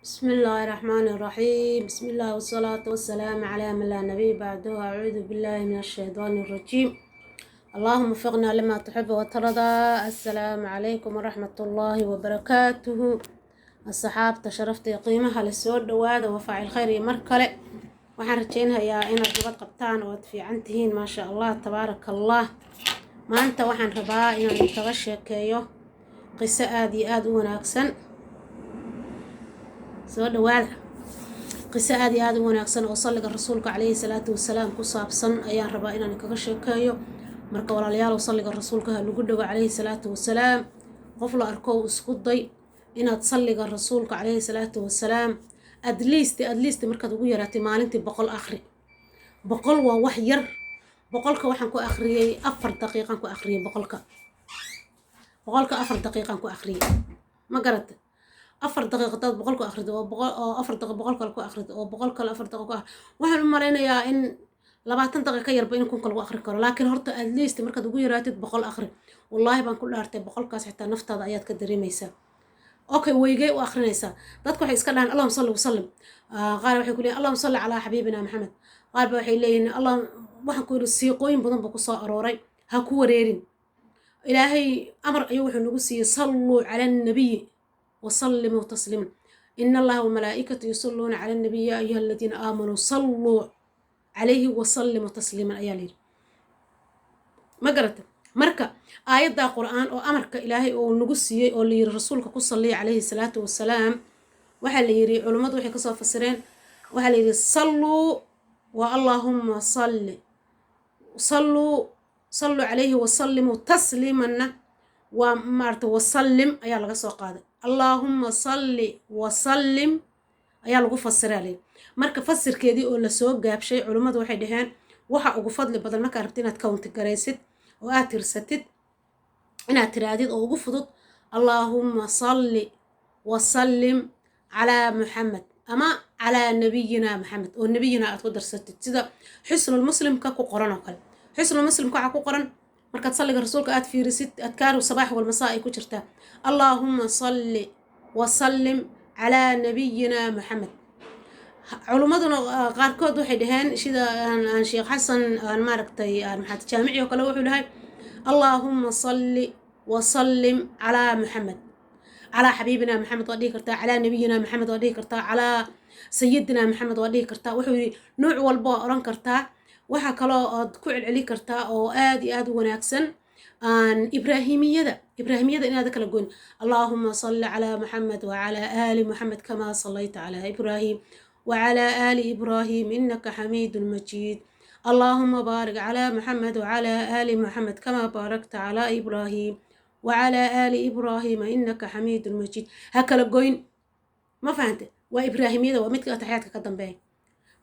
بسم الله الرحمن الرحيم. بسم الله والصلاة والسلام على من لا نبي بعده. أعوذ بالله من الشيطان الرجيم. اللهم وفقنا لما تحب وترضى. السلام عليكم ورحمة الله وبركاته. الصحاب تشرفت قيمها للسود وهذا وفاعل خير مركلة waxaan rajeynayaa inaad nabad qabtaan oo aad fiican tihiin maasha Allah tabaaraka Allah. maanta waxaan rabaa inaan kaga sheekeeyo qiso aad iyo aad u wanaagsan. soo dhawaada qiso aad iyo aad u wanaagsan oo salliga rasuulka calayhi salaatu wasalaam ku saabsan ayaan rabaa inaan kaga sheekeeyo. marka walaalayaal salliga rasuulka lagu dhago calayhi salaatu wasalaam qof la arko isku day inaad salliga rasuulka calayhi salaatu wasalaam at least markaad ugu yaraatay maalintii 100 akhri. 100 waa wax yar. 100ka waxaan ku akhriyay 4 daqiiqan ku akhriyay 100ka 4 daqiiqan ku akhriyay ma garata 4 daqiiqadood 100 ku akhrido oo 4 daqiiqo 100 kale ku akhrido oo 100 kale 4 daqiiqo waxaan u maleynayaa in 20 daqiiqo yarba in kun kale lagu akhri karo. laakiin horta at least markaad ugu yaraatid 100 akhri. wallahi baan ku dhaartay 100kaas xitaa naftaada ayaad ka dareemaysaa. اوكي ويجي واخرينيسا دادك waxay iska dhahan allahumma salli wa sallim qaar waxay ku leeyahay allahumma salli ala habibina muhammad qaar waxay leeyihiin allah waxaan ku yiri siiqooyin badan ba ku soo arooray ha ku wareerin ilaahay amar ayuu wuxuu nagu siiyay sallu ala nabiy wa sallimu tasliman inna allaha wa malaa'ikatahu yusalluna ala nabiy ya ayyuhalladhina amanu sallu alayhi wa sallimu tasliman ayali ma garata marka aayada quraan oo amarka ilaahay oo nagu siiyay oo leeyahay rasuulka ku salliya calayhi salaatu wasalaam waxa la yiri culimadu waxay ka soo fasireen waxa la yiri sallu wa allahumma sallu alayhi wa sallimu tasliman wa marta wa sallim ayaa laga soo qaaday allahumma salli wa sallim ayaa lagu fasiray marka fasirkeedii oo la soo gaabshay culimadu waxay dhaheen waxa ugu fadli badan marka rabtid inaad count gareysid oo aad tirsatid inaad tiraadid oo ugu fudud allahumma salli wa sallim ala muhammad ama ala nabiyina muhammad oo nabiyina aad ku darsatid sida xusnul muslimka ku qoran oo kale. xusnul muslimka waxa ku qoran markaad salliga rasuulka aad fiirisid adkaaru sabax wal masaa ay ku jirtaa allahumma salli wa sallim ala nabiyina muhammad. culumaduna qaarkood waxay dhaheen sida aan sheekh xasan aan maaragtay maxaad jaamici oo kale wuxuu dhahay allahumma salli wa sallim ala muhammad ala habibina muhammad wadii kartaa ala nabiyina muhammad wadii kartaa ala sayyidina muhammad wadii kartaa wuxuu yiri nooc walba oran kartaa waxa kale oo aad ku celceli kartaa oo aad iyo aad u wanaagsan aan ibraahimiyada inaad kala goyn allahumma salli ala muhammad wa ala ali muhammad kama sallayta ala ibrahim وعلى آل إبراهيم إنك حميد مجيد اللهم بارك على محمد وعلى آل محمد كما باركت على إبراهيم وعلى آل إبراهيم إنك حميد مجيد هكذا قوين ما فهمت وإبراهيم يدا ومتك أتحياتك قدام باي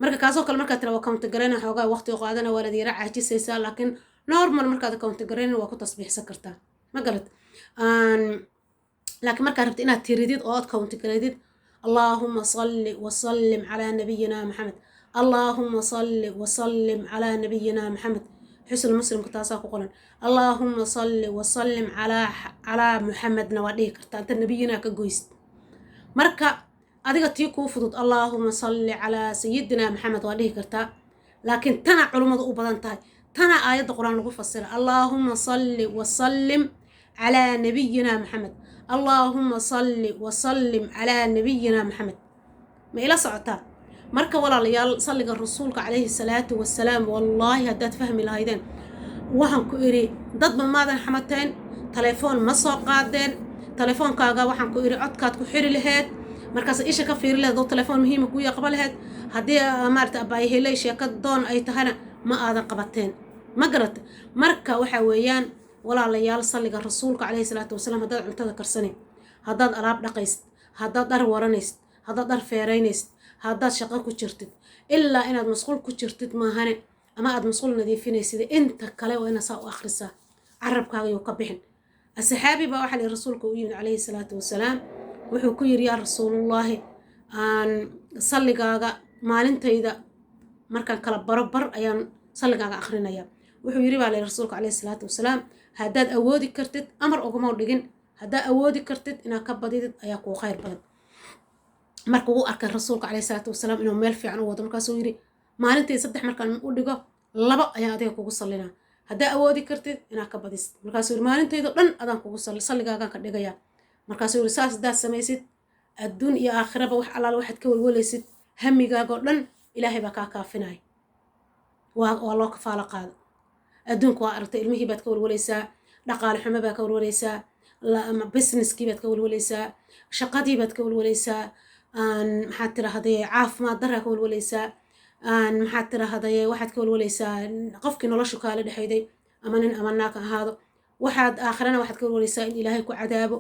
مركا كاسو كل مركا ترى وكونت قرينا حوغا وقت وقادنا ولدي رعا جيسيسا لكن نورمال مركا كونت قرينا وكو تصبيح سكرتا ما قلت لكن مركا ربط إنها تريديد أو كونت قريديد اللهم صل وسلم على نبينا محمد اللهم صل وسلم على نبينا محمد حسن المسلم كتاسا قولن اللهم صل وسلم على محمد نواديه كرتا انت نبينا كغويست marka adiga tii ku fudud اللهم صل على سيدنا محمد wadii karta laakiin tana culimadu u badan tahay tana aayada quraan lagu fasira اللهم صل وسلم على نبينا محمد اللهم صل وسلم على نبينا محمد ما إلى سعطا مركا ولا ليال صلى الرسول عليه الصلاة والسلام والله هدات فهمي لهايدين وحن كويري ضد ماذا حمتين تليفون مسوق قادين تليفون كاغا وحن كويري عدكات كحيري لهاد مركز إيشا كفيري له دو تليفون مهم كويا قبل هاد هدي مارت أباي هيلي شيكات دون أي تهانا ما آذا قبطين ما قرت مركا وحويان ولا ليال صلى الرسول عليه الصلاة والسلام هذا عمتها كرسني هذا أراب دقيست هذا دار ورنيست هذا دار فيرينيست هذا شقة كشرتت إلا إن المسؤول كشرتت ما هنا أما المسؤول نظيفين يسيد أنت كلا وأنا ساء آخرسا عرب كاغي وقبحن الصحابي بواحد الرسول كويين عليه الصلاة والسلام وحكير يا رسول الله أن صلي كاغا ما أنت إذا مركان كلا بربر أيام صلي كاغا آخرنا يا وحكير على الرسول عليه الصلاة والسلام هداد أودي كرتد أمر أقوم أوديجن هدا أودي كرتد إنها كبديد أياكو خير بدن marka uu arkay rasuulka calayhi salaatu wasalaam inuu meel fiican u wado markaasuu yidhi maalintii 3 markaan u dhigo 2 ayaan adiga kugu sallinaa haddaa awoodi kartid inaad ka badisid markaasuu yidhi maalintaydo dhan adaan kugu salligaagaan ka dhigayaa markaasuu yidhi saas haddaad samaysid adduun iyo aakhiraba wax allaala waxaad ka walwalaysid hamigaagoo dhan ilaahay baa kaa kaafinaya waa loo kafaalo qaado adduunka waa aragtay ilmihii baad ka walwalaysaa dhaqaale xumo baad ka walwalaysaa businesskii baad ka walwalaysaa shaqadii baad ka walwalaysaa maxaad tiraahday caafimaad daraa ka walwalaysaa maxaad tiraahday waxaad ka walwalaysaa qofkii noloshu kaala dhexayday ama nin ama naag ahaado waxaad aakhirana waxaad ka walwalaysaa in ilaahay ku cadaabo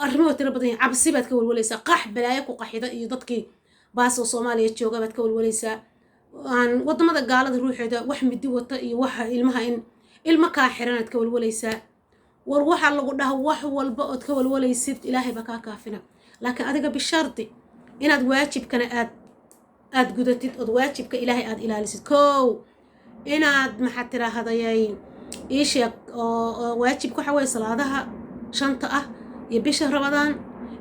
arrimo tiro badan cabsi baad ka walwalaysaa qax balaayo ku qaxida iyo dadkii baasoo Soomaaliya jooga baad ka walwalaysaa wadamada gaalada ruuxeeda wax midi wata iyo waxa ilmaha in ilma kaa xiranaad ka walwalaysaa war waxa lagu dhaho wax walba ood ka walwalaysid ilaahay baa kaa kaafina laakiin adiga bisharti inaad waajibkana aad gudatid ood waajibka ilaahay aad ilaalisid koow inaad maxaa tiraahday ii sheeg oo waajibka waxa weeye salaadaha 5 ah iyo bisha Ramadaan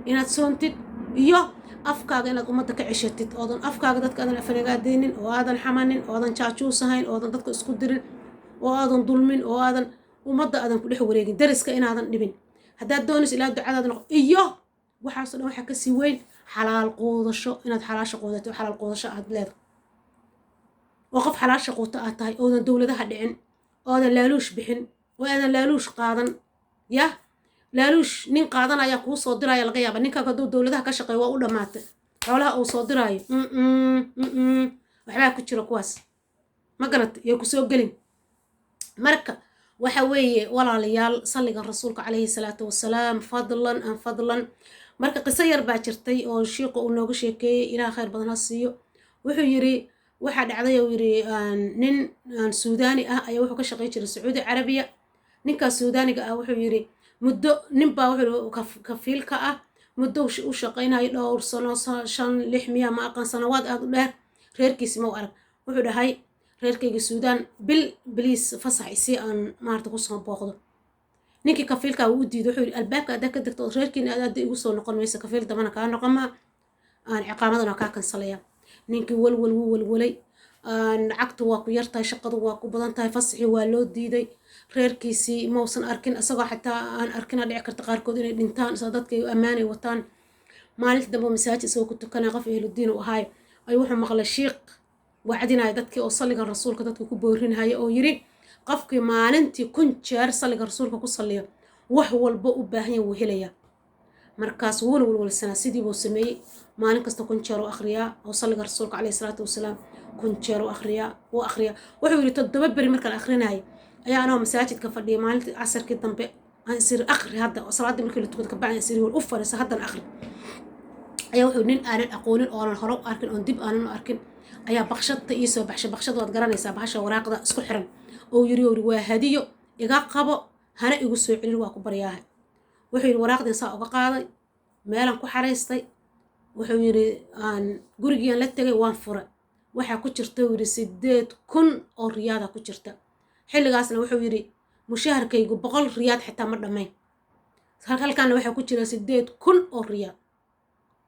inaad soontid iyo afkaaga inaad ummadda ka cishatid oodan afkaaga dadka aadan afanaagaadeynin oo aadan xamanin oo aadan jaajuusahayn oo aadan dadka isku dirin oo aadan dulmin oo aadan ummadda aadan ku dhex wareegin dariska inaadan dhibin haddaad doonayso ilaa ducadaada noqo iyo waxaasoo dhan waxaa kasii weyn xalaal quudasho inaad xalaasha quudato xalaal quudasho aad leedahay oo qof xalaasha quuta aad tahay oodan dowladaha dhicin oodan laaluush bixin oo aadan laaluush qaadan yah laaluush nin qaadan ayaa kuu soo diraya laga yaaba ninka hadduu dowladaha ka shaqeeyo waa u dhamaatay xoolaha uu soo diraayo waxbaa ku jira kuwaas ma garat iyo ku soo gelin marka waxa weeye walaalayaal salliga rasuulka calayhi salaatu wasalaam fadlan marka qiso yar baa jirtay oo sheekhu uu nooga sheekeeyey ilaa khayr badan ha siiyo wuxuu yiri waxa dhacday oo yiri nin suudaani ah ayaa wuxuu ka shaqeey jiray Sacuudi Carabiya ninkaas suudaaniga ah wuxuu yiri muddo ninbaa wuxuu kafiilka ah muddo u shaqeynay dhowr sano 5-6 ma aqaan sanawaad aad u dheer reerkiisa ma arag wuxuu dhahay reerkayga Suudaan biliis fasax isi aan maarta ku soo booqdo ninkii kafiilka uu diido wuxuu yiri albaabka aad ka degto reerkiina aad igu soo noqon maysa kafiil damana ka noqon ma aan ciqaamadana ka kansalaya ninkii walwalay lacagtu waa ku yartahay shaqadu waa ku badan tahay fasaxii waa loo diiday reerkiisii mausan arkin isagoo xataa aan arkina dhici karta qaarkood inay dhintaan isoo dadka ay ammaanay wataan maalintii dambe masaajid isagoo ku tukanaya qof ehludiin u ahaay ay wuxuu maqlay sheekh wacdinaya dadkii oo salliga rasuulka dadka ku boorinaya oo yiri qofkii maalintii 1000 jeer salliga rasuulka ku salliyo wax walba u baahan yahay wuu helaya markaas wuuna walwalsanaa sidii buu sameeyey maalin kasta 1000 jeer oo akhriyaa oo salliga rasuulka calayhi salaatu wasalaam 1000 jeer oo akhriyaa wuxuu yiri 7 bari markaan akhrinayay ayaa anoo masaajidka fadhiya maalintii casarkii dambe aan isir akhri hadda salaadii markii la tukado ka bacay isir u fariisa haddan akhri ayaa wuxuu nin aanan aqoonin oo aan hore u arkin oo dib aanan u arkin ayaa baqshadta ii soo baxshay baqshad waad garanaysaa bahasha waraaqda isku xiran oo yiri waa hadiyo iga qabo hana igu soo celin waa ku baryahay wuxuu yiri waraaqdan saa uga qaaday meelan ku xareystay wuxuu yiri aan gurigiyan la tagay waan furay waxa ku jirta yiri 8000 oo riyaada ku jirta xilligaasna wuxuu yiri mushaharkaygu 100 riyaad xitaa ma dhamayn halkaana waxa ku jira 8000 oo riyaad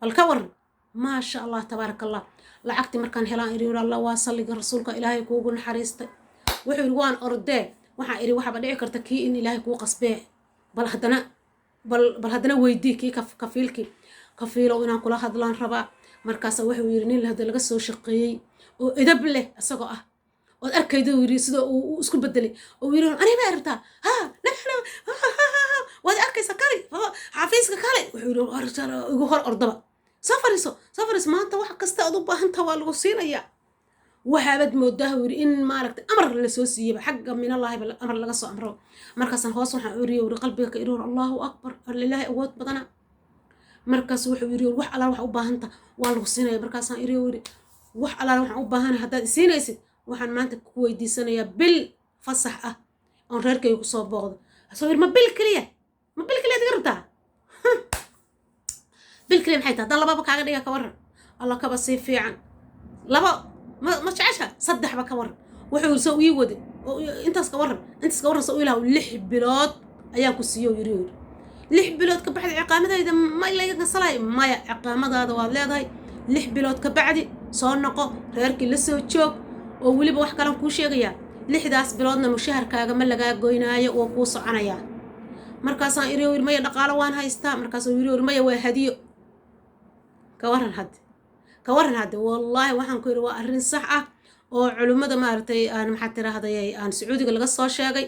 halka war ma sha Allah tabarakallah lacagti markaan helaan iri Allah waa salliga rasuulka ilaahay kuugu naxariistay wuxuu yiri waan ordee waxa iri waxa dhici karta kii in ilaahay kuu qasbee bal hadana weydii kii kafiilo inaan kula hadlaan rabaa markaas wuxuu yiri nin laga soo shaqeeyay oo edab leh asagoo ah oo arkaydo yiri sida uu isku bedelay oo yiri aniga arta naxna wad arkaysa kali xafiiska kale wuxuu yiri arsala ugu hor ordaba safaris maanta wax kasta aad u baahan tahay waa lagu siinaya waxaabad moodaa yiri in maaragtay amar la soo siiyay xagga min Allah bal amar laga soo amro markaas hoos waxa uu yiri qalbiga ka iriir Allahu akbar lillahi awood badana markaas wuxuu yiri wax alla wax u baahan tahay waa lagu siinaya markaas aan iriir wax alla wax u baahan hadaad siinaysid waxaan maanta ku weydiisanayaa bil fasax ah oo reerkayga ku soo booqdo soo ma bil kaliya digarta bil kaliya maxay tahay laba kaaga dhiga ka waran alla ka basi fiican laba ما تعيشها صدح بكور وحول سوي ودي انت سكورن سوي له 6 بلاد اياكو سيو يريور 6 bilood ka bacdi ciqaamadayda ma ilaga kasalay maya ciqaamadaada waad leedahay 6 bilood ka bacdi soo noqo reerkii la soo joog oo weliba wax kale kuu sheegayaa 6daas biloodna mushaharkaaga ma lagaa goynaayo oo kuu soconayaa markaasaan iri maya dhaqaalo waan haystaa markaasuu yiri maya waa hadiyo ka waran hadda wallaahi waxaan ku yiri waa arrin sax ah oo culimada maaragtay aan maxaa tiraahday aan sacuudiga laga soo sheegay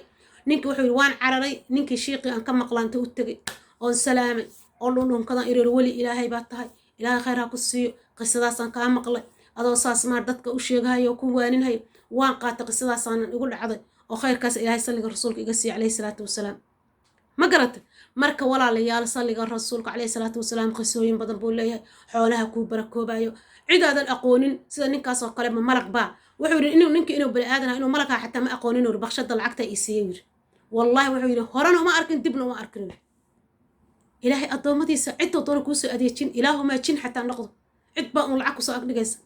ninkii wuxuu yiri waan cararay ninkii shiiqi aan ka maqlaanta u tagay oo salaamay oo dhundhunkadan iri wali ilaahay baa tahay ilaahay khayr ha ku siiyo qisadaasaan kaa maqlay adoo saas maar dadka u sheegahayo oo ku waaninhayo waan qaatay qisadaasaan igu dhacday oo khayrkaas ilaahay salliga rasuulka iga siiyo calayhi salaatu wasalaam ma garatay marka walaalayaal salliga rasuulka calayhi salaatu wasalaam qisooyin badan buu leeyahay xoolaha kuu barakoobayo cidaadan aqoonin sida ninkaas oo kale ma malag baa wuxuu yiri inuu bani aadan inuu malaga xataa ma aqoonin oo baqshada lacagta ay siiyay yiri wallahi wuxuu yiri horana uma arkin dibna uma arkin ilaahay adoomadiisa cidda doona ku soo adeejin ilaahuma jin xataa noqdo cid baa uu lacag ku soo agdhigaysa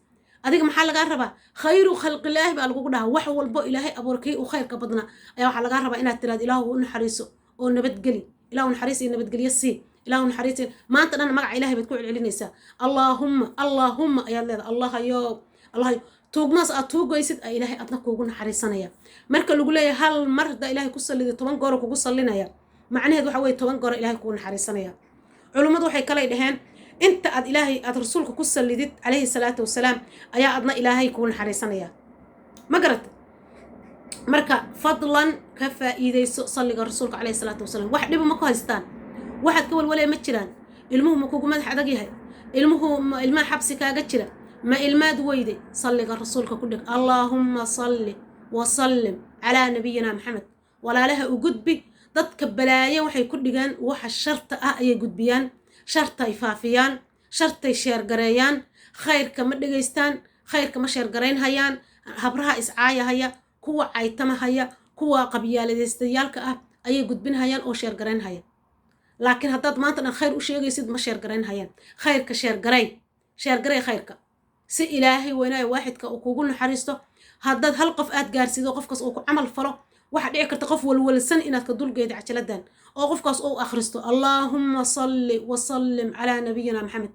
adiga maxaa laga rabaa khayru khalqilaahi baa lagu dhahaa wax walbo ilaahay abuurkay uu khayrka badna ayaa waxa laga rabaa inaad tiraad ilaahu u naxariiso oo nabadgeli ilaahu naxariis iyo nabadgeliyo si ilaahu naxariis maanta dhan magaca ilaahay baad ku celcelinaysaa allahumma ayaa leedahay allah tuugmaas aad tuugaysid ay ilaahay adna kuugu naxariisanaya marka lagu leeyahay hal mar da ilaahay ku saliday 10 goor kugu salinaya macnaheedu waxa weeye 10 goor ilaahay kuugu naxariisanaya culimadu waxay kale dhaheen inta aad ilaahay aad rasuulka ku salidid calayhi salaatu wasalaam ayaa adna ilaahay kuugu naxariisanaya ma garat marka fadlan ka faa'iideyso salliga rasuulka calayhi salaatu wasalaam wax dhib ma ku haystaan waxaad ka walwalay ma jiraan ilmuhu ma kugu madax adag yahay ilmaha xabsi kaaga jira ما الماد ويدي صلي الرسولك كلك اللهم صل وسلم على نبينا محمد ولا لها وجود بي ضدك بلايا وحي كل جان وح الشرط أي جود بيان شرط يفافيان شرط يشير جريان خير كمدجيستان خير كمشير جرين هيان هبرها إسعاية هيا كوا عيتم هيا كوا قبيلة ديستيالك أي جود بين هيان أو شير جرين هيا لكن هذا ما أنت خير وشيء يصير مشير جرين هيان خير كشير جري شير جري خيرك si ilaahay wanaay waaxidka uu kugu naxariisto haddaad hal qof aad gaarsido qofkaas uu ku camal falo waxa dhici karta qof walwalsan inaad ka dulgeedo cajaladan oo qofkaas uu akhristo allahumma salli wa sallim ala nabiyyina maxamed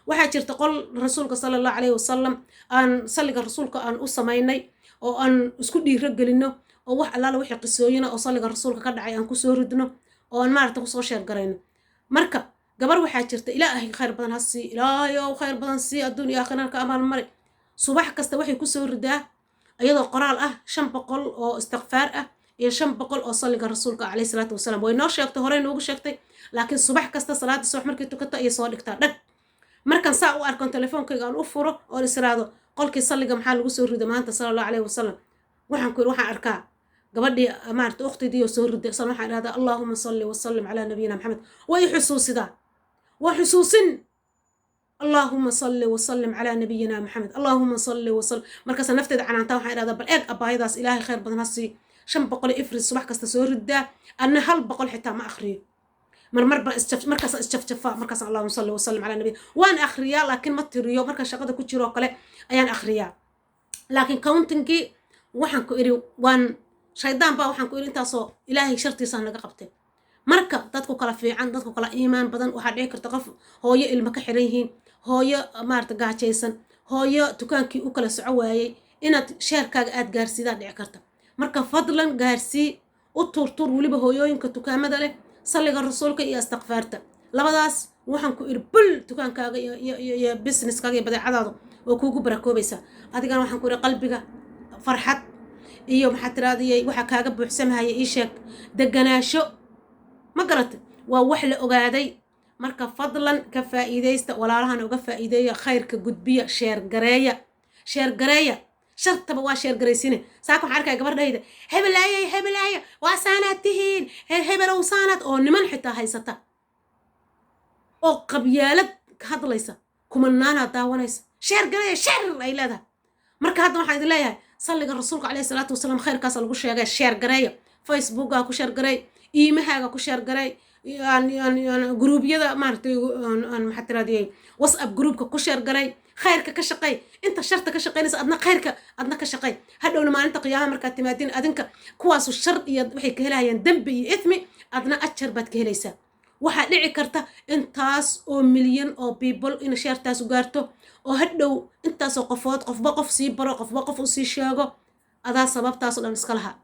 waxa jirta qol rasuulka sallallahu alayhi wasallam aan salliga rasuulka aan u sameeynay oo aan isku dhiiro gelino oo wax allaala wixii qisooyina oo salliga rasuulka ka dhacay aan ku soo ridno oo aan maarta ku soo sheer gareyno marka gabar waxaa jirta ilaahay khayr badan ha sii ilaahayow khayr badan sii adduun iyo aakhirana ka amaan mari subax kasta waxay ku soo ridaa iyadoo qoraal ah 500 oo istighfaar ah iyo 500 oo salliga rasuulka calayhi salaatu wasalaam way noo sheegtay hore noogu sheegtay laakiin subax kasta salaada subax markay tukato ay soo dhigtaa dhag markan saa u arkan telefoonkayga aan u furo oo israado qolkii salliga maxaa lagu soo riday maanta sallallahu alayhi wasallam waxaan arkaa gabadhii maarta ukhtiidii oo soo riday waxaan idhahdaa allahumma salli wa sallim ala nabiyyina maxamed way xusuusidaa وحسوسن اللهم صل وسلم على نبينا محمد اللهم صل وسلم مركز نفتد عن انت waxaan iraada bal eeg abaayadaas ilaahay khayr badan hasi 500 ifris subax kasta soo ridaa anna hal boqol xitaa ma akhriyo marba markaas isjafjafa markaas allahumma salli وسلم على nabiy waan akhriyaa laakiin ma tiriyo marka shaqada ku jiro kale ayaan akhriyaa laakiin countingi waxaan ku iri waan shaydaan baa waxaan ku iri intaasoo ilaahay shartiisa naga qabtay marka dadku kala fiican dadku kala iimaan badan waxa dhici karta qof hooyo ilmo ka xiran yihiin hooyo maarta gaajaysan hooyo dukaankii u kala soco waayay inaad sheerkaaga aad gaarsiidaa dhici karta marka fadlan gaarsii u turtur waliba hooyooyinka dukaamada leh salliga rasuulka iyo istighfaarta labadaas waxaan ku irbul dukaankaaga iyo businesskaaga iyo badeecadaada oo kuugu barakoobaysa adigana waxaan ku iri qalbiga farxad iyo maxaa tiraadiyay waxa kaaga buuxsamahaya ii sheeg deganaasho ما قرأت ووح لأجادي مركب فضلا كفائديست ولا رهن وكفائدية خير كجدبية شير قراية شرط بوا شير قريسينه ساكو حركة قبر ده هبلاية وسانات تهين هبلو سانات أو نمن حتى هاي ستا أو قبيلة هذا ليس كمنانا تاونيس شير قراية شير إلى ده مركب هذا ما حد لا صلى الرسول عليه الصلاة والسلام خير كسر وش يا شير قراية فيسبوك أكو شير قراية إيمهاga ku share garay groupyada maartay aan maxaa tiraadiyay WhatsApp groupka ku share garay khayrka ka shaqay inta sharta ka shaqeynaysa adna khayrka adna ka shaqay hadhowna maalinta qiyaamaha marka timaadin adinka kuwaas shar iyo waxay ka helayaan dambi iyo ithmi adna ajar baad ka helaysaa waxaa dhici karta intaas oo milyan oo people in sheertaas u gaarto oo hadhow intaasoo qofood qofba qof sii baro qofba qof u sii sheego adaa sababtaas oo dhan iska lahaa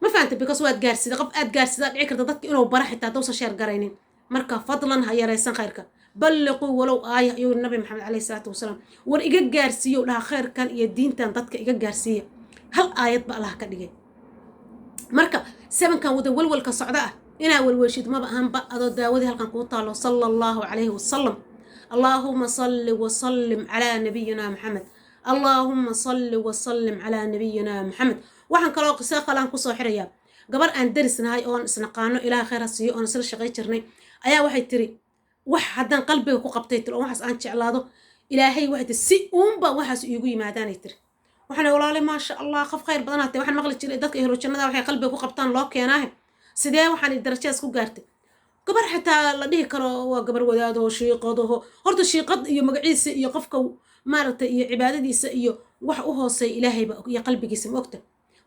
ma fahantay because waad gaarsiday qof aad gaarsidaa dhici karta dadka inuu bara xitaa dawsa sheer garaynin marka fadlan ha yaraysan khayrka balliquu walow aaya ayuu nabi maxamed calayhi salaatu wasalaam war iga gaarsiiyo dhaha khayrkan iyo diintan dadka iga gaarsiiya hal aayad ba allah ka dhigay marka sebankan wada walwalka socda ah inaa walwalshid maba ahanba adoo daawadii halkan kuu taalo sala allahu calayhi wasalam allaahuma salli wasallim calaa nabiyina maxamed allaahuma salli wasallim calaa nabiyina maxamed waxaan kaloo qiso qalaan kusoo xirayaa gabar aan darisnahay oon isnaqaano ilaahay khayr ha siiyo oon isla shaqay jirnay ayaa waxay tiri wax haddaan qalbiga ku qabtay tiri oo waxaas aan jeclaado ilaahay waxay tiri si uunba waxaas iigu yimaadaanay tiri waxaan walaalay maasha allah qof khayr badanaatay waxaan maqli jiray dadka ehlojannada waxay qalbiga ku qabtaan loo keenaahe sidee waxaan darajadas ku gaartay gabar xitaa la dhihi karo waa gabar wadaadoo shiiqadaho horta shiiqad iyo magaciisa iyo qofka maaragtay iyo cibaadadiisa iyo wax u hooseey ilaahayba iyo qalbigiisa ma ogta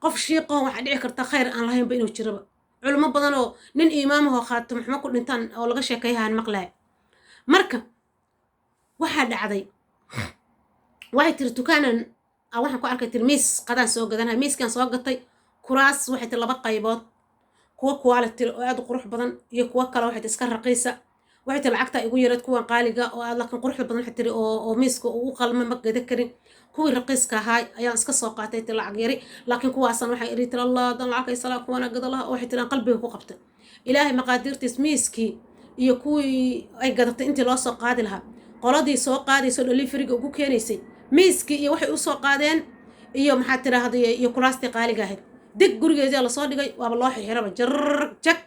qof shiiqaho waxaa dhici karta khayr aan lahaynba inuu jiraba culimo badan oo nin imaamahoo khaatam xumo ku dhintaan oo laga sheekeeyahaan maqlahay marka waxaa dhacday waxay tiri dukaanan waxaan ku arkay tiri miis qadaan soo gadanahay miiskaan soo gatay kuraas waxay tiri 2 qaybood kuwa quality oo aad u qurux badan iyo kuwa kale waxay iska raqiisa waxay tiri lacagta igu yareed kuwan qaaliga oo aad laakiin quruxda badan waxay tiri oo miiska uu qalma ma gada karin kuwii raqiiska ahaa ayaan iska soo qaatay tiri lacag yari laakiin kuwaasan waxay iri tiri allah dan lacag ay salaa kuwana gada laha waxay tiri qalbiga ku qabtay ilaahay maqaadirtiis miiskii iyo kuwii ay gadatay intii loo soo qaadi lahaa qoladii soo qaadayso deliveryga ugu keenaysay miiskii iyo waxay u soo qaadeen iyo maxaa tiraahday iyo kuraastii qaaliga ahayd dig gurigeedii la soo dhigay waaba loo xirxiraba jag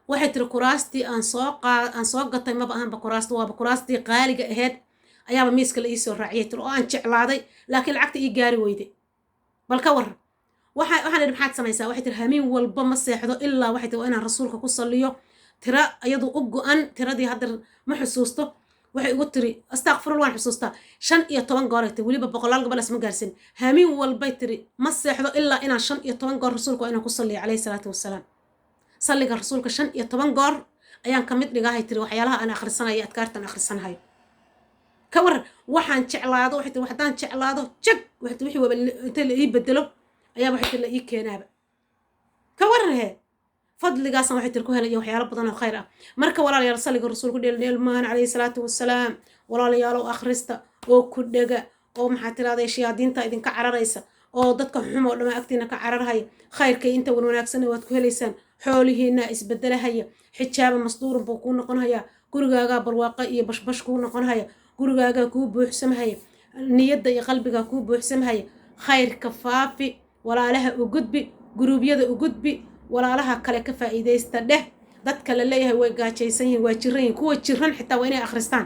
waxay tiri kuraastii aan soo gatay maba ahanba kuraasta waaba kuraastii qaaliga ahayd ayaaba miiska la ii soo raaciyay tiri oo aan jeclaaday laakiin lacagta ii gaari weyday bal ka war waxaan idhi maxaad samaysaa waxay tiri hamiin walba ma seexdo ilaa waxay tiri waa inaan rasuulka ku salliyo tira iyadu u go-an tiradii hadda ma xusuusto waxay ugu tiri astaqfirullah waan xusuustaa 15 goor ay tiri weliba 100 gabal isma gaarsin hamiin walbay tiri ma seexdo ilaa inaan 15 goor rasuulka inaan ku salliyo calayhi salaatu wasalaam salliga rasuulka 15 goor ayaan ka mid dhigahay tiri waxyaalaha aan akhrisanayo adkaartan akhrisanahay ka war waxaan jeclaado waxay tiri waxaan jeclaado jag waxay tiri wixii waba inta la ii bedelo ayaa waxay tiri la ii keenaaba ka warhe fadligaasan waxay tiri ku helay waxyaalo badan oo khayr ah marka walaalayaal salliga rasuulku dheel maan calayhi salaatu wasalaam walaalayaal oo akhrista oo ku dhaga oo maxaa tiraahday shayaadiinta idinka cararaysa oo dadka xumo dhama agtiina ka cararhaya khayrka inta wanaagsan waad ku helaysaan xoolihiina isbedelahaya xijaaba masduuran buu ku noqonaya gurigaaga barwaaqo iyo bashbash ku noqonaya gurigaaga ku buuxsamhaya niyadda iyo qalbiga ku buuxsamhaya khayrka faafi walaalaha u gudbi guruubyada u gudbi walaalaha kale ka faa'iideysta dheh dadka la leeyahay way gaajaysan yihiin waa jiran yihiin kuwa jiran xitaa waa inay akhristaan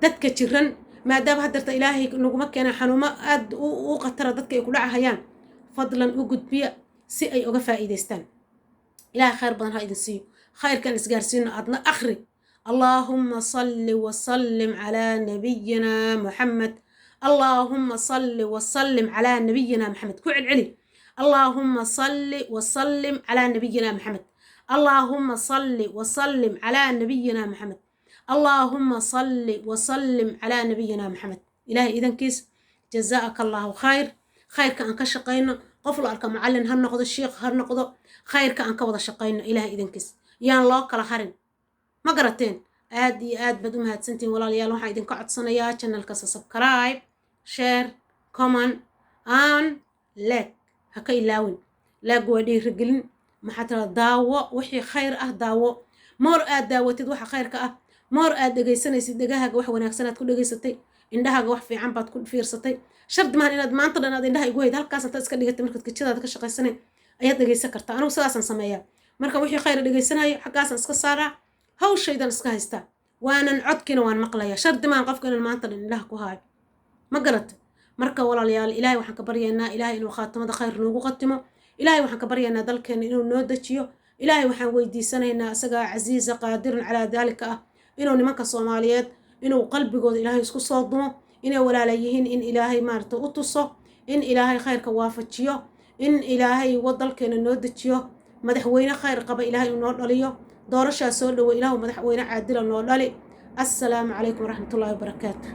dadka jiran maadaama haddarta ilaahay naguma keena xanuumo aad u qatara dadka ay ku dhacahayaan fadlan u gudbiya si ay uga faa'iideystaan ilaahay khayr badan ha idin siiyo khayrkan isgaarsiino aadna akhri allaahumma salli wasallim calaa nabiyina muxamed allaahumma salli wasallim calaa nabiyina maxamed ku celceli اللهم صل وسلم على نبينا محمد اللهم صل وسلم على نبينا محمد اللهم صل وسلم على نبينا محمد إلهي إذن كيس جزاك الله خير خير كأن كشقينا قفل أرك معلن هالنقض الشيخ هالنقض خير كأن كوض شقينا إلهي إذن كيس يا الله كلا خير ما قرأتين آد بدون هاد سنتين ولا ليالو حا إذن قعد صنايا channel كسا سبسكرايب شير كومن آن لاك هكا إلاوين لا قوادي رجلين ما حتى داوة وحي خير داوة مور داوتد وحا خير كأه مور دقيساني سيدقاها وح وناكسانات كل دقيستي إندها وح في عنبات كل فيرستي شرط ما إن ما أنطر أنا إندها يقول هذا الكاس أنت إسكال دقيت مركز كتشدا ذاك الشقي السنة أيات دقيسة كرتا أنا وسلاسا سمايا مركا وحي خير دقيساني حقاسا إسكال صارع هو الشيء ده إسكال هستا وأنا نعد كنا وأنا مقليا شرط ما نقف كنا ما أنطر إندها كوهاي ما قلت marka walaalayaal ilaahay waxaan ka baryaynaa ilaahay inuu khaatamada khayr noogu qatimo ilaahay waxaan ka baryaynaa dalkeena inuu noo dajiyo ilaahay waxaan weydiisanaynaa isaga casiisa qaadirun calaa daalika ah inuu nimanka Soomaaliyeed inuu qalbigooda ilaahay isku soo dumo inay walaalayihiin in ilaahay maarto u tuso in ilaahay khayrka waafajiyo in ilaahay wadalkeena noo dajiyo madaxweyne khayr qaba ilaahay inuu noo dhaliyo doorashaa soo dhawo ilaahu madaxweyne caadila noo dhali. assalaamu calaykum waraxmatullaahi wabarakaatu.